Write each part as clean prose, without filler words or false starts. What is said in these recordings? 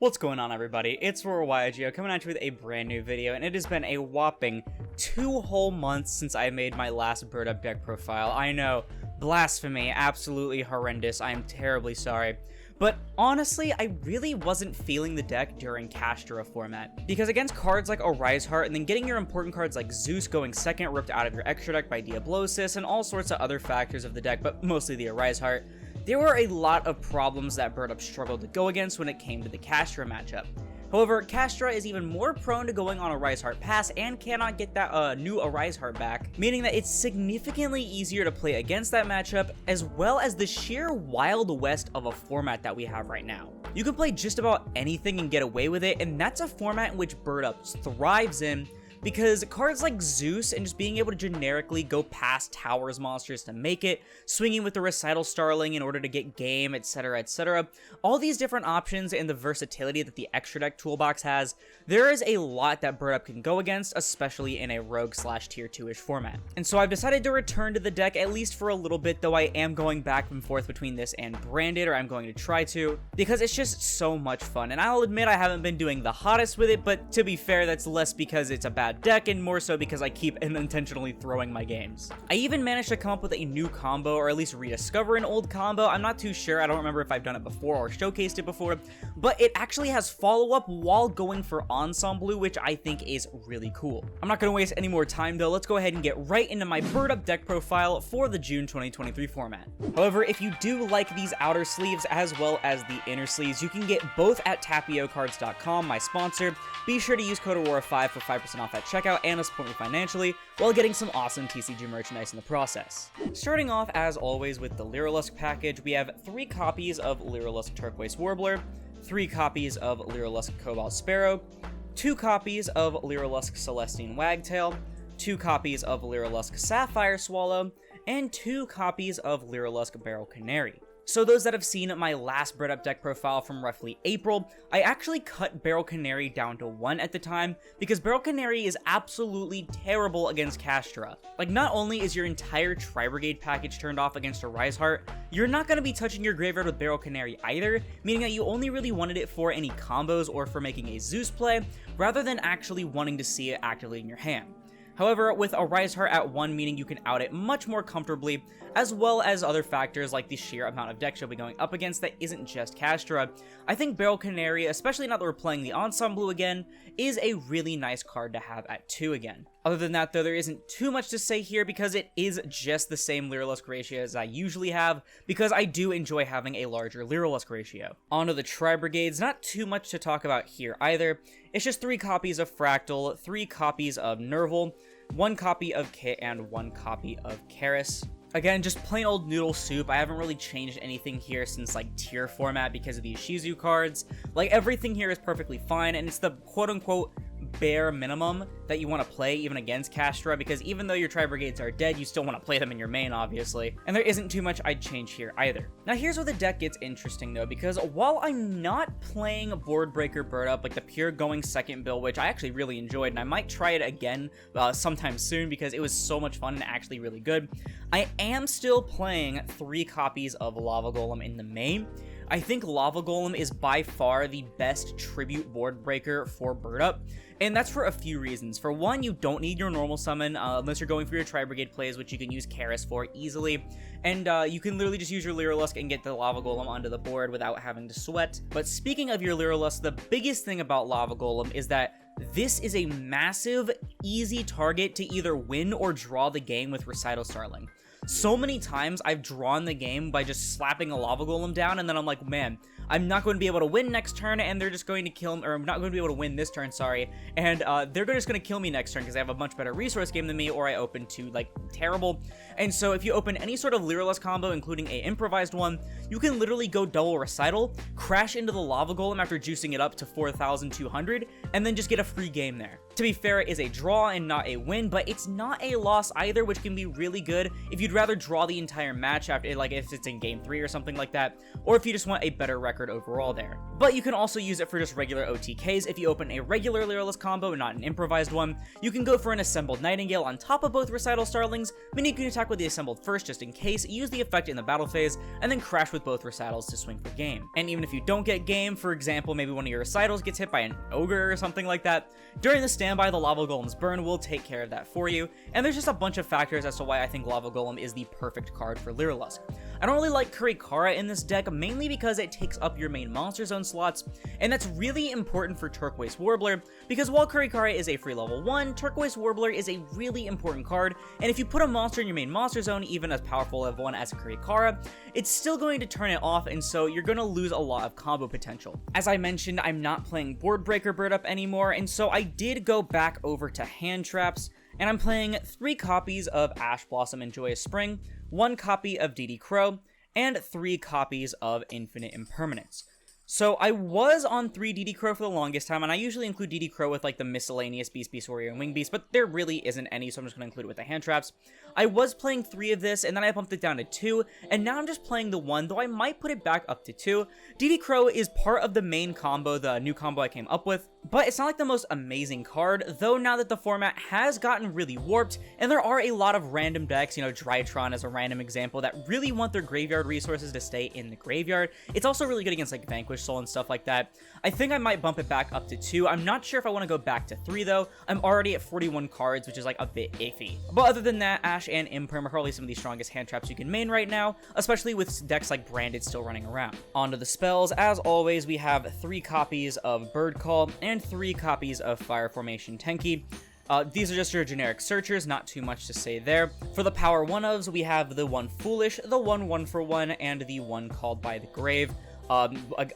What's going on, everybody? It's YGO coming at you with a brand new video, and it has been a whopping 2 whole months since I made my last Bird Up deck profile. I know, blasphemy, absolutely horrendous. I am terribly sorry. But honestly, I really wasn't feeling the deck during Castra format, because against cards like Arise Heart, and then getting your important cards like Zeus going second ripped out of your extra deck by Diablosis, and all sorts of other factors of the deck, but mostly the Arise Heart, there were a lot of problems that Bird Up struggled to go against when it came to the Castra matchup. However, Castra is even more prone to going on Arise Heart pass and cannot get that new Arise Heart back, meaning that it's significantly easier to play against that matchup, as well as the sheer Wild West of a format that we have right now. You can play just about anything and get away with it, and that's a format in which Bird Up thrives in, because cards like Zeus and just being able to generically go past Towers monsters to make it, swinging with the Recital Starling in order to get game, etc, etc, all these different options and the versatility that the extra deck toolbox has, there is a lot that Bird Up can go against, especially in a rogue / tier 2-ish format. And so I've decided to return to the deck, at least for a little bit, though I am going back and forth between this and Branded, or I'm going to try to, because it's just so much fun. And I'll admit I haven't been doing the hottest with it, but to be fair, that's less because it's a bad deck and more so because I keep unintentionally throwing my games. I even managed to come up with a new combo, or at least rediscover an old combo. I'm not too sure, I don't remember if I've done it before or showcased it before, but it actually has follow-up while going for Ensemble, which I think is really cool. I'm not going to waste any more time though, let's go ahead and get right into my Bird Up deck profile for the June 2023 format. However, if you do like these outer sleeves as well as the inner sleeves, you can get both at TapioCards.com, my sponsor. Be sure to use code AURORA5 for 5% off at checkout and to support me financially, while getting some awesome TCG merchandise in the process. Starting off, as always, with the Lyrilusc package, we have 3 copies of Lyrilusc Turquoise Warbler, 3 copies of Lyrilusc Cobalt Sparrow, 2 copies of Lyrilusc Celestine Wagtail, 2 copies of Lyrilusc Sapphire Swallow, and 2 copies of Lyrilusc Beryl Canary. So those that have seen my last Bird Up deck profile from roughly April, I actually cut Beryl Canary down to 1 at the time, because Beryl Canary is absolutely terrible against Castra. Like, not only is your entire Tri-Brigade package turned off against Arise Heart, you're not going to be touching your graveyard with Beryl Canary either, meaning that you only really wanted it for any combos or for making a Zeus play, rather than actually wanting to see it actively in your hand. However, with Arise Heart at 1, meaning you can out it much more comfortably, as well as other factors like the sheer amount of decks you'll be going up against that isn't just Castra, I think Beryl Canary, especially now that we're playing the Ensemble again, is a really nice card to have at 2 again. Other than that though, there isn't too much to say here because it is just the same Lyrilusc ratio as I usually have, because I do enjoy having a larger Lyrilusc ratio. Onto the Tri-Brigades, not too much to talk about here either. It's just 3 copies of Fractal, 3 copies of Nerval, 1 copy of Kit, and 1 copy of Karis. Again, just plain old noodle soup. I haven't really changed anything here since like tier format because of these Shizu cards. Like, everything here is perfectly fine, and it's the quote-unquote bare minimum that you want to play even against Castra, because even though your Tri-Brigades are dead, you still want to play them in your main, obviously, and there isn't too much I'd change here either. Now here's where the deck gets interesting though, because while I'm not playing Board Breaker Bird Up, like the pure going second build, which I actually really enjoyed, and I might try it again sometime soon because it was so much fun and actually really good, I am still playing 3 copies of Lava Golem in the main. I think Lava Golem is by far the best tribute board breaker for Bird Up, and that's for a few reasons. For one, you don't need your normal summon unless you're going for your Tri-Brigade plays, which you can use Karis for easily, and you can literally just use your Lyrilusc and get the Lava Golem onto the board without having to sweat. But speaking of your Lyrilusc, the biggest thing about Lava Golem is that this is a massive, easy target to either win or draw the game with Recital Starling. So many times I've drawn the game by just slapping a Lava Golem down, and then I'm like, man, I'm not going to be able to win next turn, and they're just going to kill me, or I'm not going to be able to win this turn, sorry, and they're just going to kill me next turn because they have a much better resource game than me, or I open 2, like, terrible. And so if you open any sort of Lyrilusc combo, including a improvised one, you can literally go double Recital, crash into the Lava Golem after juicing it up to 4,200, and then just get a free game there. To be fair, it is a draw and not a win, but it's not a loss either, which can be really good if you'd rather draw the entire match after, like, if it's in game 3 or something like that, or if you just want a better record record overall there. But you can also use it for just regular OTKs. If you open a regular Lyrilusc combo, not an improvised one, you can go for an Assembled Nightingale on top of both Recital Starlings, meaning you can attack with the Assembled first just in case, use the effect in the battle phase, and then crash with both Recitals to swing for game. And even if you don't get game, for example, maybe one of your Recitals gets hit by an Ogre or something like that, during the standby, the Lava Golem's burn will take care of that for you, and there's just a bunch of factors as to why I think Lava Golem is the perfect card for Lyrilusc. I don't really like Kurikara in this deck, mainly because it takes up your main Monster Zone slots, and that's really important for Turquoise Warbler, because while Kurikara is a free level 1, Turquoise Warbler is a really important card, and if you put a monster in your main Monster Zone, even as powerful level 1 as Kurikara, it's still going to turn it off, and so you're going to lose a lot of combo potential. As I mentioned, I'm not playing Board Breaker Bird Up anymore, and so I did go back over to Hand Traps, and I'm playing 3 copies of Ash Blossom and Joyous Spring, 1 copy of DD Crow, and 3 copies of Infinite Impermanence. So I was on 3 DD Crow for the longest time, and I usually include DD Crow with like the miscellaneous Beast, Warrior, and Wing Beast, but there really isn't any, so I'm just going to include it with the Hand Traps. I was playing 3 of this, and then I bumped it down to 2, and now I'm just playing the 1, though I might put it back up to 2. DD Crow is part of the main combo, the new combo I came up with, but it's not like the most amazing card, though now that the format has gotten really warped, and there are a lot of random decks, you know, Drytron as a random example, that really want their graveyard resources to stay in the graveyard. It's also really good against like Vanquish Soul and stuff like that. I think I might bump it back up to 2. I'm not sure if I want to go back to 3 though. I'm already at 41 cards, which is like a bit iffy. But other than that, Ash and Imperm are probably some of the strongest hand traps you can main right now, especially with decks like Branded still running around. Onto the spells. As always, we have 3 copies of Bird Call and 3 copies of Fire Formation Tenki. These are just your generic searchers, not too much to say there. For the power 1-ofs, we have the 1 Foolish, the 1 1-for-1, and the 1 Called by the Grave.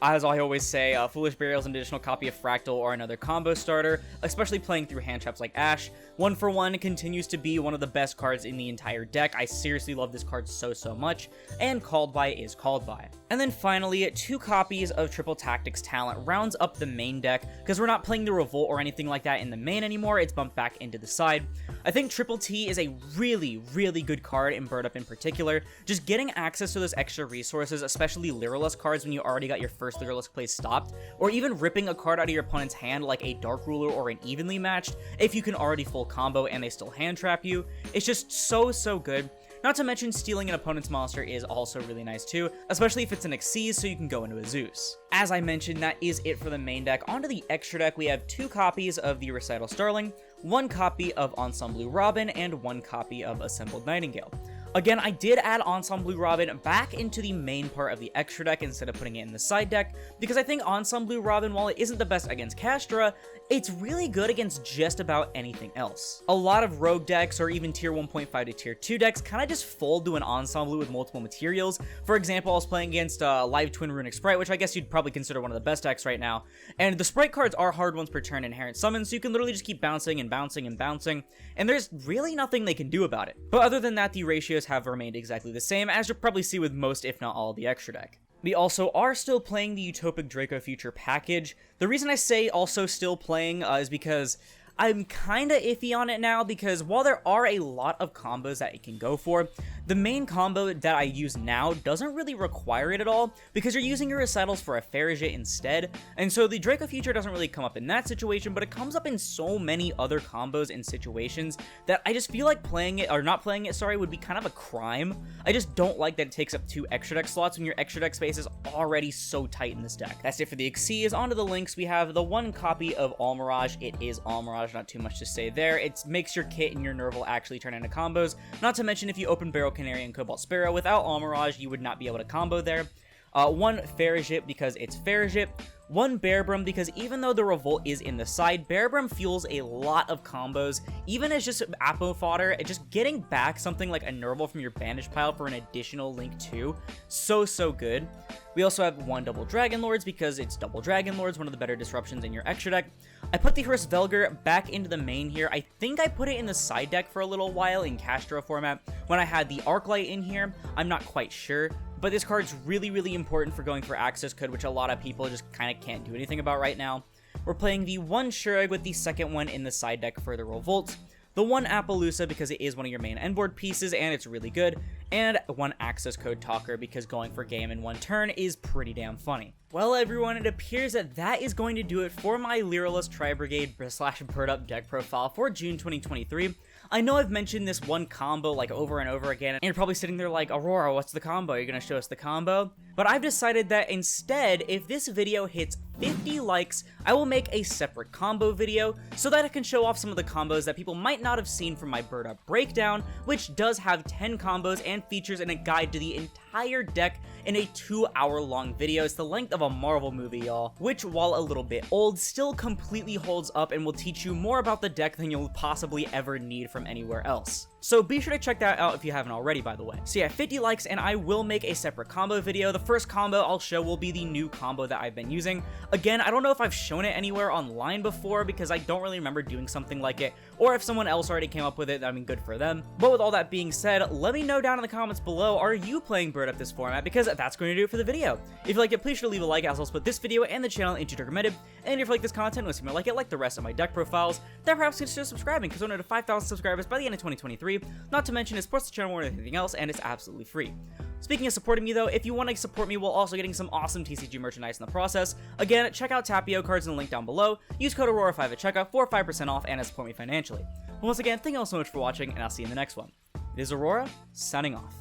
As I always say, Foolish Burial is an additional copy of Fractal or another combo starter, especially playing through hand traps like Ash. 1-for-1 continues to be one of the best cards in the entire deck. I seriously love this card so much, and Called By is Called By. And then finally, 2 copies of Triple Tactics Talent rounds up the main deck, because we're not playing the Revolt or anything like that in the main anymore, it's bumped back into the side. I think Triple T is a really good card in Bird Up in particular. Just getting access to those extra resources, especially Lyrilusc cards when you already got your first Lyrilusc play stopped, or even ripping a card out of your opponent's hand like a Dark Ruler or an Evenly Matched, if you can already full combo and they still hand trap you. It's just so good. Not to mention, stealing an opponent's monster is also really nice too, especially if it's an Xyz, so you can go into a Zeus. As I mentioned, that is it for the main deck. Onto the extra deck, we have 2 copies of the Recital Starling, 1 copy of Ensemble Robin, and 1 copy of Assembled Nightingale. Again, I did add Ensemble Robin back into the main part of the extra deck instead of putting it in the side deck, because I think Ensemble Robin, while it isn't the best against Castra, it's really good against just about anything else. A lot of rogue decks, or even tier 1.5 to tier 2 decks, kind of just fold to an ensemble with multiple materials. For example, I was playing against Live Twin Runic Sprite, which I guess you'd probably consider one of the best decks right now, and the Sprite cards are hard ones per turn inherent summon, so you can literally just keep bouncing and bouncing and bouncing, and there's really nothing they can do about it. But other than that, the ratios have remained exactly the same, as you'll probably see with most, if not all, of the extra deck. We also are still playing the Utopic Draco Future package. The reason I say also still playing is because I'm kinda iffy on it now, because while there are a lot of combos that it can go for, the main combo that I use now doesn't really require it at all, because you're using your recitals for a Farragut instead, and so the Draco Future doesn't really come up in that situation, but it comes up in so many other combos and situations that I just feel like playing it, or not playing it, sorry, would be kind of a crime. I just don't like that it takes up 2 extra deck slots when your extra deck space is already so tight in this deck. That's it for the Xyz. Onto the links, we have the 1 copy of Almirage. It is Almirage, not too much to say there. It makes your kit and your Nerval actually turn into combos, not to mention if you open Barrel Canary and Cobalt Sparrow without Almirage, you would not be able to combo there. 1 Farragut because it's Farragut. 1 Bearbrum because even though the Revolt is in the side, Bearbrum fuels a lot of combos, even as just Apo fodder, and just getting back something like a Nerval from your Banish pile for an additional link too. So good. We also have 1 Double Dragon Lords because it's Double Dragon Lords, one of the better disruptions in your extra deck. I put the Hearst Velger back into the main here. I think I put it in the side deck for a little while in Castro format when I had the Arclight in here. I'm not quite sure, but this card's really important for going for Access Code, which a lot of people just kind of can't do anything about right now. We're playing the 1 Shurag with the second one in the side deck for the Revolt. the one Appaloosa because it is one of your main endboard pieces and it's really good, and one access code talker because going for game in one turn is pretty damn funny. Well everyone, it appears that that is going to do it for my Lyrilusc Tri-Brigade / Bird Up deck profile for June 2023. I know I've mentioned this one combo like over and over again, and you're probably sitting there like, Aurora, what's the combo? You're gonna show us the combo? But I've decided that instead, if this video hits 50 likes, I will make a separate combo video so that I can show off some of the combos that people might not have seen from my Bird Up breakdown, which does have 10 combos and features and a guide to the entire deck in a 2-hour-long video. It's the length of a Marvel movie, y'all, which, while a little bit old, still completely holds up and will teach you more about the deck than you'll possibly ever need from anywhere else. So be sure to check that out if you haven't already, by the way. So yeah, 50 likes and I will make a separate combo video. The first combo I'll show will be the new combo that I've been using. Again, I don't know if I've shown it anywhere online before because I don't really remember doing something like it, or if someone else already came up with it, I mean, good for them. But with all that being said, let me know down in the comments below, are you playing Bird Up this format? Because that's going to do it for the video. If you like it, please sure to leave a like, as I'll split this video and the channel into recommended. And if you like this content, and you like it, like the rest of my deck profiles, then perhaps consider subscribing, because we're to 5,000 subscribers by the end of 2023. Not to mention, it supports the channel more than anything else, and it's absolutely free. Speaking of supporting me though, if you want to support me while also getting some awesome TCG merchandise in the process, again, check out TapioCards in the link down below, use code Aurora5 at checkout for 5% off and to support me financially. Once again, thank you all so much for watching, and I'll see you in the next one. It is Aurora, signing off.